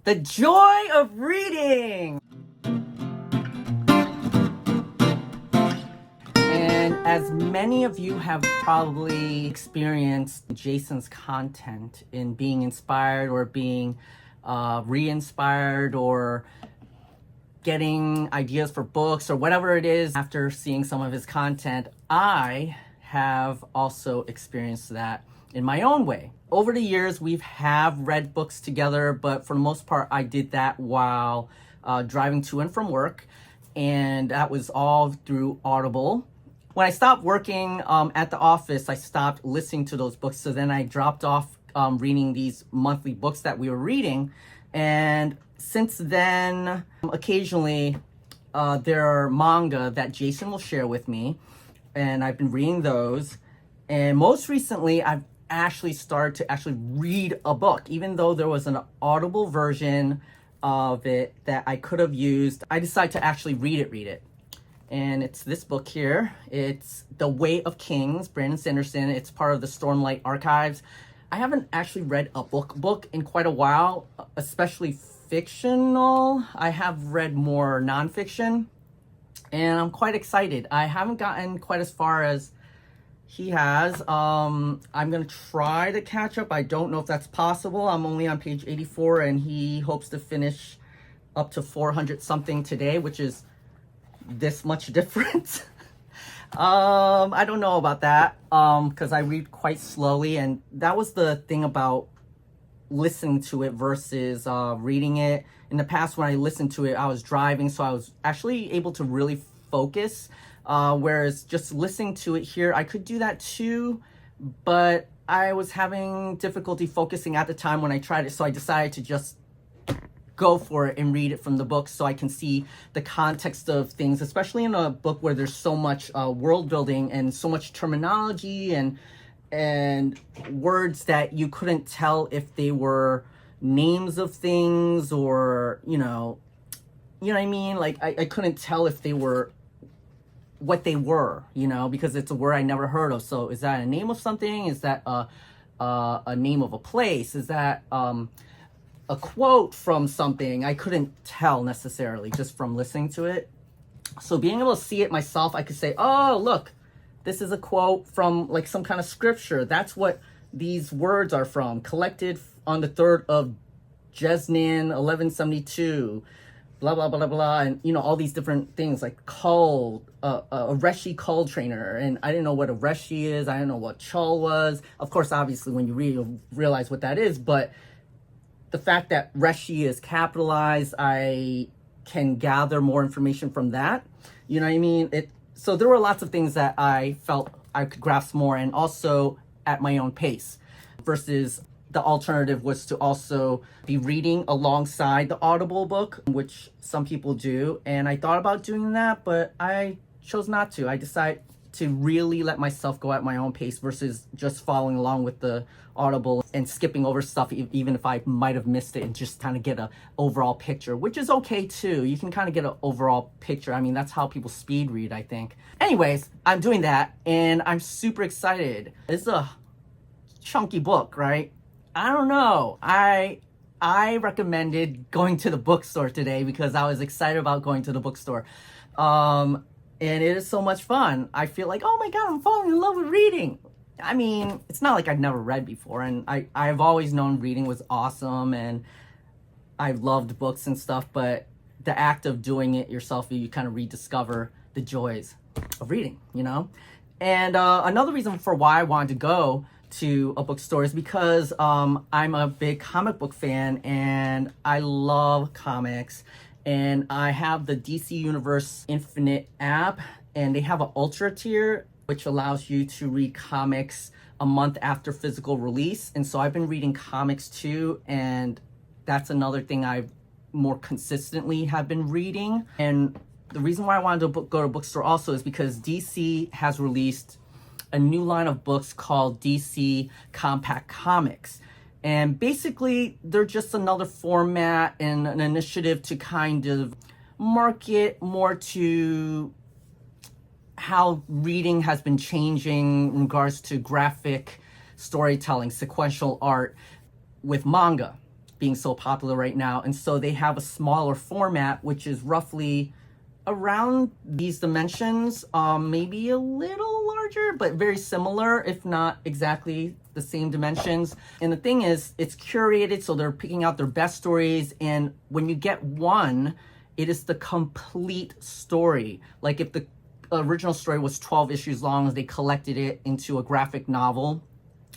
The joy of reading! And as many of you have probably experienced Jason's content in being inspired or being re-inspired or getting ideas for books or whatever it is after seeing some of his content, I have also experienced that in my own way. Over the years, we have read books together, but for the most part, I did that while driving to and from work, and that was all through Audible. When I stopped working at the office, I stopped listening to those books, so then I dropped off reading these monthly books that we were reading, and since then, occasionally there are manga that Jason will share with me, and I've been reading those. And most recently, I've actually started to actually read a book, even though there was an Audible version of it that I could have used. I decided to actually read it. And it's this book here. It's The Way of Kings, Brandon Sanderson. It's part of the Stormlight Archives. I haven't actually read a book in quite a while, especially fictional. I have read more nonfiction, and I'm quite excited. I haven't gotten quite as far as he has. I'm gonna try to catch up. I don't know if that's possible. I'm only on page 84, and he hopes to finish up to 400 something today, which is this much different. I don't know about that, because I read quite slowly, and that was the thing about listening to it versus reading it. In the past, when I listened to it, I was driving, so I was actually able to really focus, whereas just listening to it here, I could do that too, but I was having difficulty focusing at the time when I tried it, so I decided to just go for it and read it from the book so I can see the context of things, especially in a book where there's so much world building and so much terminology and words that you couldn't tell if they were names of things or, you know what I mean? Like, I couldn't tell if they were what they were, because it's a word I never heard of. So is that a name of something? Is that a name of a place? Is that a quote from something? I couldn't tell necessarily just from listening to it. So being able to see it myself, I could say, oh, look, this is a quote from like some kind of scripture. That's what these words are from. Collected on the 3rd of Jesnan, 1172, blah, blah, blah, blah. And, all these different things like cull, a Reshi cull trainer. And I didn't know what a Reshi is. I didn't know what Chul was. Of course, obviously, when you read, you'll realize what that is. But the fact that Reshi is capitalized, I can gather more information from that. You know what I mean? So there were lots of things that I felt I could grasp more, and also at my own pace, versus the alternative was to also be reading alongside the Audible book, which some people do. And I thought about doing that, but I chose not to. I decided to really let myself go at my own pace versus just following along with the Audible and skipping over stuff, even if I might have missed it, and just kind of get an overall picture, which is okay too. You can kind of get an overall picture. I mean, that's how people speed read, I think. Anyways, I'm doing that, and I'm super excited. It's a chunky book, right? I don't know. I recommended going to the bookstore today because I was excited about going to the bookstore. And it is so much fun. I feel like, oh my God, I'm falling in love with reading. I mean, it's not like I've never read before. And I've always known reading was awesome. And I've loved books and stuff. But the act of doing it yourself, you kind of rediscover the joys of reading, And another reason for why I wanted to go to a bookstore is because I'm a big comic book fan. And I love comics. And I have the DC Universe Infinite app, and they have an Ultra tier, which allows you to read comics a month after physical release. And so I've been reading comics too, and that's another thing I've more consistently have been reading. And the reason why I wanted to go to a bookstore also is because DC has released a new line of books called DC Compact Comics. And basically, they're just another format and an initiative to kind of market more to how reading has been changing in regards to graphic storytelling, sequential art with manga. being so popular right now. And so they have a smaller format, which is roughly around these dimensions, maybe a little larger, but very similar, if not exactly the same dimensions. And the thing is, it's curated, so they're picking out their best stories. And when you get one, it is the complete story. Like if the original story was 12 issues long, they collected it into a graphic novel,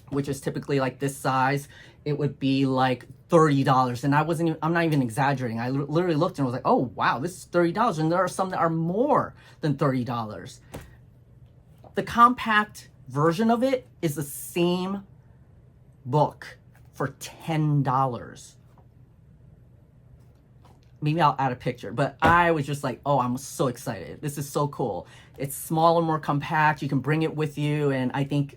which is typically like this size, it would be like $30. And I'm not even exaggerating. I literally looked and was like, oh, wow, this is $30. And there are some that are more than $30. The compact version of it is the same book for $10. Maybe I'll add a picture, but I was just like, oh, I'm so excited. This is so cool. It's smaller, more compact. You can bring it with you. And I think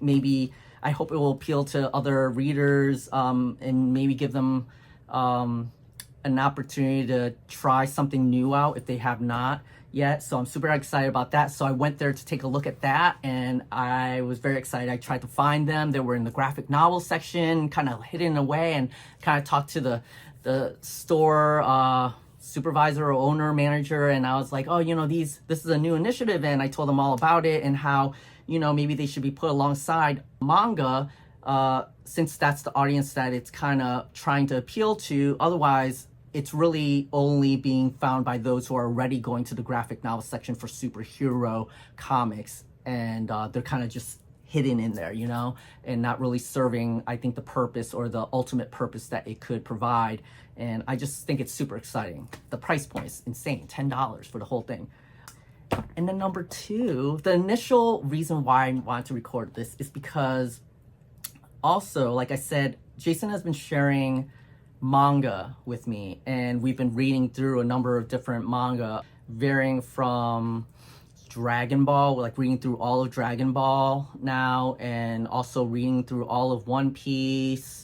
I hope it will appeal to other readers, and maybe give them an opportunity to try something new out if they have not yet. So I'm super excited about that. So I went there to take a look at that, and I was very excited. I tried to find them. They were in the graphic novel section, kind of hidden away, and kind of talked to the store supervisor or owner, manager, and I was like, oh, this is a new initiative, and I told them all about it and how, maybe they should be put alongside manga, since that's the audience that it's kind of trying to appeal to. Otherwise, it's really only being found by those who are already going to the graphic novel section for superhero comics, and they're kind of just hidden in there, and not really serving, I think, the purpose or the ultimate purpose that it could provide. And I just think it's super exciting. The price point is insane, $10 for the whole thing. And then number two, the initial reason why I wanted to record this is because also, like I said, Jason has been sharing manga with me, and we've been reading through a number of different manga, varying from Dragon Ball, like reading through all of Dragon Ball now, and also reading through all of One Piece,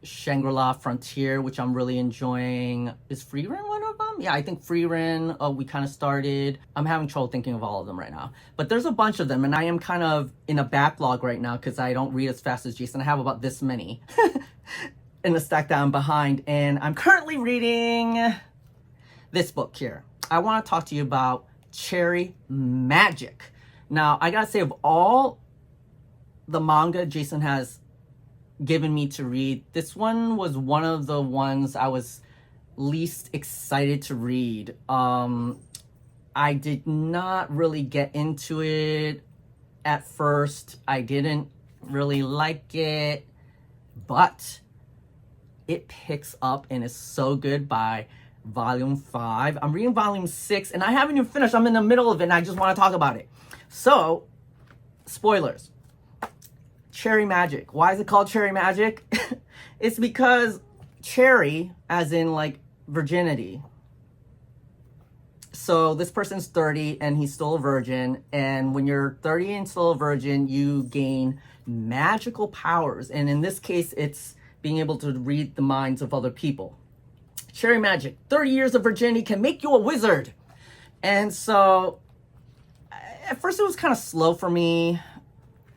Shangri-La Frontier, which I'm really enjoying. Is Frieren one of them? Yeah, I think Frieren, we kind of started. I'm having trouble thinking of all of them right now. But there's a bunch of them, and I am kind of in a backlog right now because I don't read as fast as Jason. I have about this many in the stack that I'm behind. And I'm currently reading this book here. I want to talk to you about Cherry Magic. Now, I gotta say, of all the manga Jason has given me to read, this one was one of the ones I was least excited to read. I did not really get into it at first. I didn't really like it, but it picks up and is so good by volume 5. I'm reading volume 6, and I haven't even finished. I'm in the middle of it, and I just want to talk about it. So, spoilers. Cherry Magic. Why is it called Cherry Magic? It's because cherry, as in like virginity. So this person's 30 and he's still a virgin. And when you're 30 and still a virgin, you gain magical powers. And in this case, it's being able to read the minds of other people. Cherry Magic. 30 years of virginity can make you a wizard. And so at first it was kind of slow for me.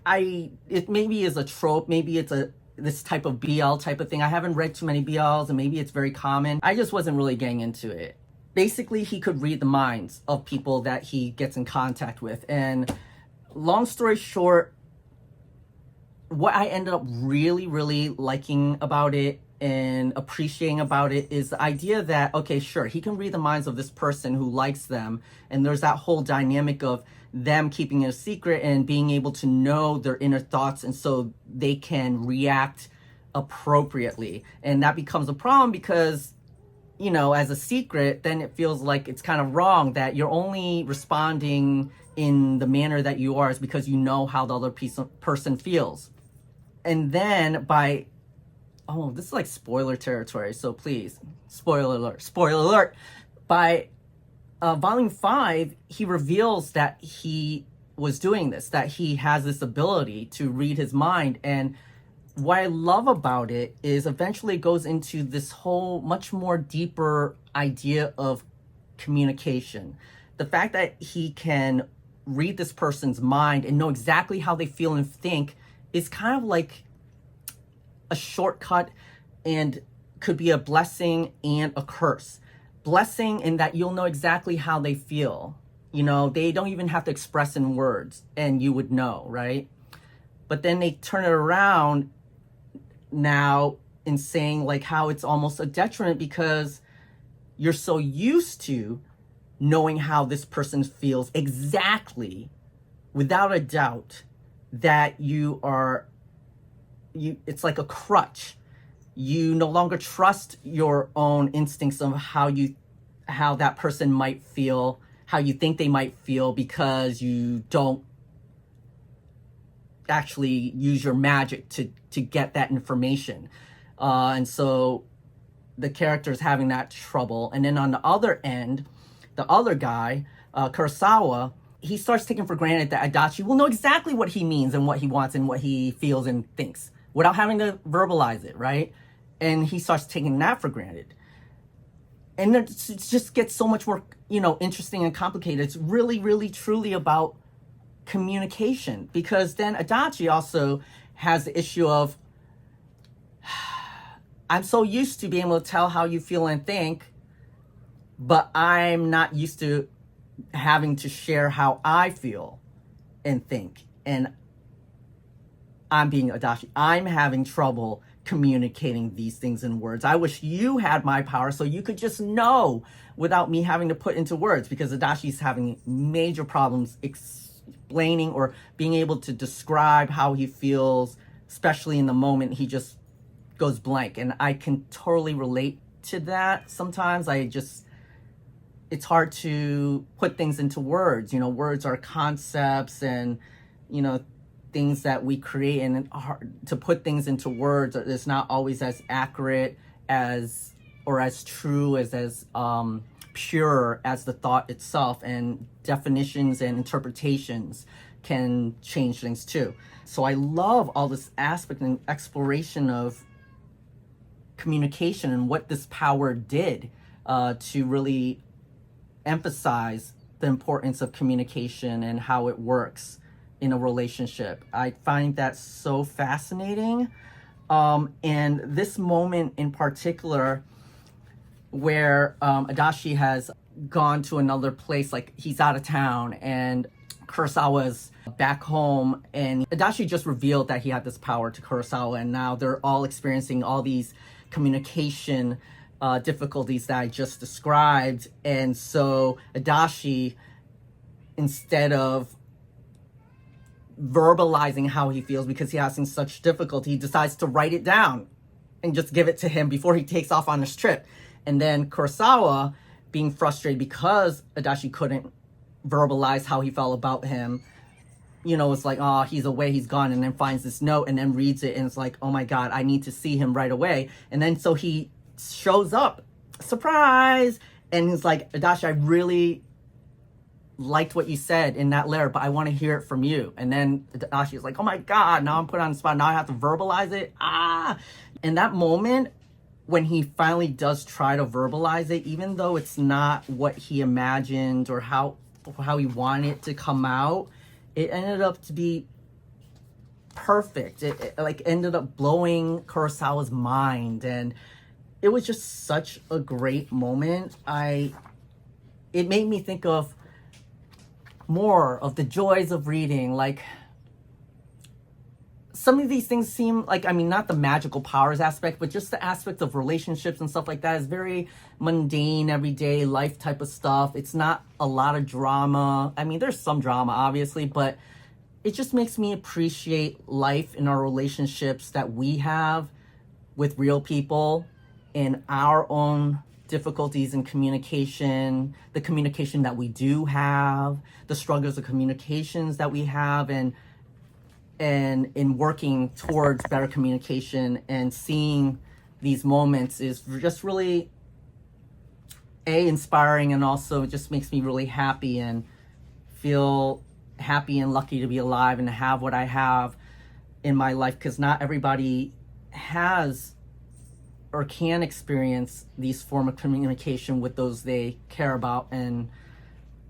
It maybe is a trope, maybe it's this type of BL type of thing. I haven't read too many BLs, and maybe it's very common. I just wasn't really getting into it. Basically, he could read the minds of people that he gets in contact with. And long story short, what I ended up really, really liking about it and appreciating about it is the idea that, okay, sure, he can read the minds of this person who likes them, and there's that whole dynamic of them keeping it a secret and being able to know their inner thoughts, and so they can react appropriately. And that becomes a problem because, as a secret, then it feels like it's kind of wrong that you're only responding in the manner that you are is because you know how the other person feels. And then this is like spoiler territory, so please, spoiler alert. By volume 5, he reveals that he was doing this, that he has this ability to read his mind. And what I love about it is eventually it goes into this whole much more deeper idea of communication. The fact that he can read this person's mind and know exactly how they feel and think is kind of like a shortcut and could be a blessing and a curse. Blessing in that you'll know exactly how they feel. You know, they don't even have to express in words and you would know, right? But then they turn it around now in saying like how it's almost a detriment because you're so used to knowing how this person feels exactly, without a doubt, that it's like a crutch. You no longer trust your own instincts of how that person might feel, how you think they might feel, because you don't actually use your magic to get that information. And so the character is having that trouble. And then on the other end, the other guy, Kurosawa, he starts taking for granted that Adachi will know exactly what he means and what he wants and what he feels and thinks without having to verbalize it, right? And he starts taking that for granted. And it just gets so much more, interesting and complicated. It's really, really, truly about communication, because then Adachi also has the issue of, I'm so used to being able to tell how you feel and think, but I'm not used to having to share how I feel and think. And I'm being Adachi. I'm having trouble communicating these things in words. I wish you had my power so you could just know without me having to put into words, because Adachi's having major problems explaining or being able to describe how he feels, especially in the moment he just goes blank. And I can totally relate to that. Sometimes it's hard to put things into words. Words are concepts and, things that we create, and to put things into words is not always as accurate as true as pure as the thought itself, and definitions and interpretations can change things too. So I love all this aspect and exploration of communication and what this power did to really emphasize the importance of communication and how it works in a relationship. I find that so fascinating. And this moment in particular, where Adachi has gone to another place, like he's out of town, and Kurosawa's back home, and Adachi just revealed that he had this power to Kurosawa, and now they're all experiencing all these communication difficulties that I just described. And so Adachi, instead of verbalizing how he feels because he has such difficulty, he decides to write it down and just give it to him before he takes off on his trip. And then Kurosawa, being frustrated because Adachi couldn't verbalize how he felt about him, it's like, oh, he's away, he's gone, and then finds this note and then reads it, and it's like, oh my God, I need to see him right away. And then so he shows up, surprise, and he's like, Adachi, I really liked what you said in that letter, but I want to hear it from you. And then Adachi is like, oh my God, now I'm put on the spot, now I have to verbalize it. In that moment, when he finally does try to verbalize it, even though it's not what he imagined or how he wanted it to come out, it ended up to be perfect. It like ended up blowing Kurosawa's mind, and it was just such a great moment. It made me think of more of the joys of reading. Like, some of these things seem like, not the magical powers aspect, but just the aspect of relationships and stuff like that is very mundane, everyday life type of stuff. It's not a lot of drama. There's some drama, obviously, but it just makes me appreciate life in our relationships that we have with real people, and our own difficulties in communication, the communication that we do have, the struggles of communications that we have, and in working towards better communication. And seeing these moments is just really inspiring, and also just makes me really happy and feel happy and lucky to be alive and to have what I have in my life, because not everybody has or can experience these form of communication with those they care about. And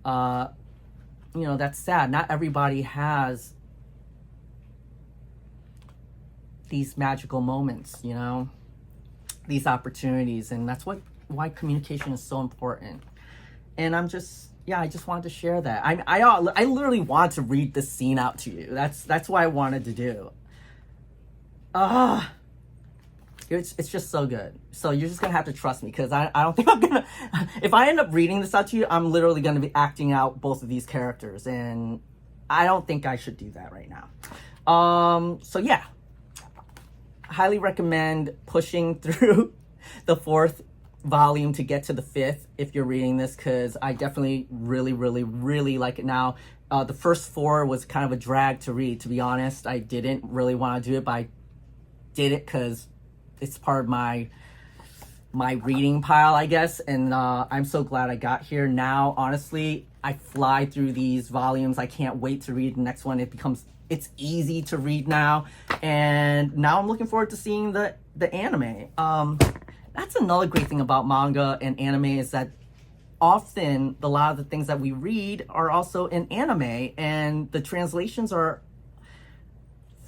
that's sad. Not everybody has these magical moments. these opportunities, and that's why communication is so important. And I'm just, yeah, I just wanted to share that. I literally want to read this scene out to you. That's what I wanted to do. It's just so good. So you're just gonna have to trust me, because I don't think I'm gonna, if I end up reading this out to you, I'm literally gonna be acting out both of these characters, and I don't think I should do that right now. So yeah, highly recommend pushing through the 4th volume to get to the 5th if you're reading this, because I definitely really like it now. The first 4 was kind of a drag to read, to be honest. I didn't really want to do it, but I did it because it's part of my reading pile, I guess, and I'm so glad I got here. Now, honestly, I fly through these volumes. I can't wait to read the next one. It's easy to read now, and now I'm looking forward to seeing the anime. That's another great thing about manga and anime, is that often a lot of the things that we read are also in anime, and the translations are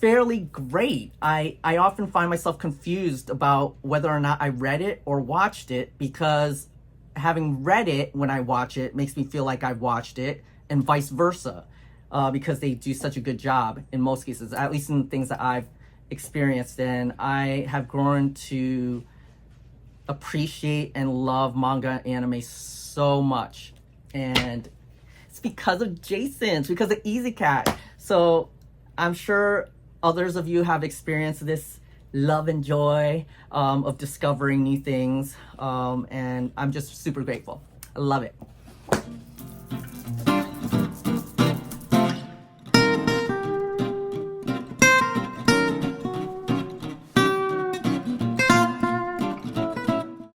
fairly great. I often find myself confused about whether or not I read it or watched it, because having read it when I watch it makes me feel like I've watched it, and vice versa, because they do such a good job in most cases, at least in the things that I've experienced. And I have grown to appreciate and love manga and anime so much, and it's because of Jason. It's because of Easy Cat. So I'm sure others of you have experienced this love and joy of discovering new things, and I'm just super grateful. I love it.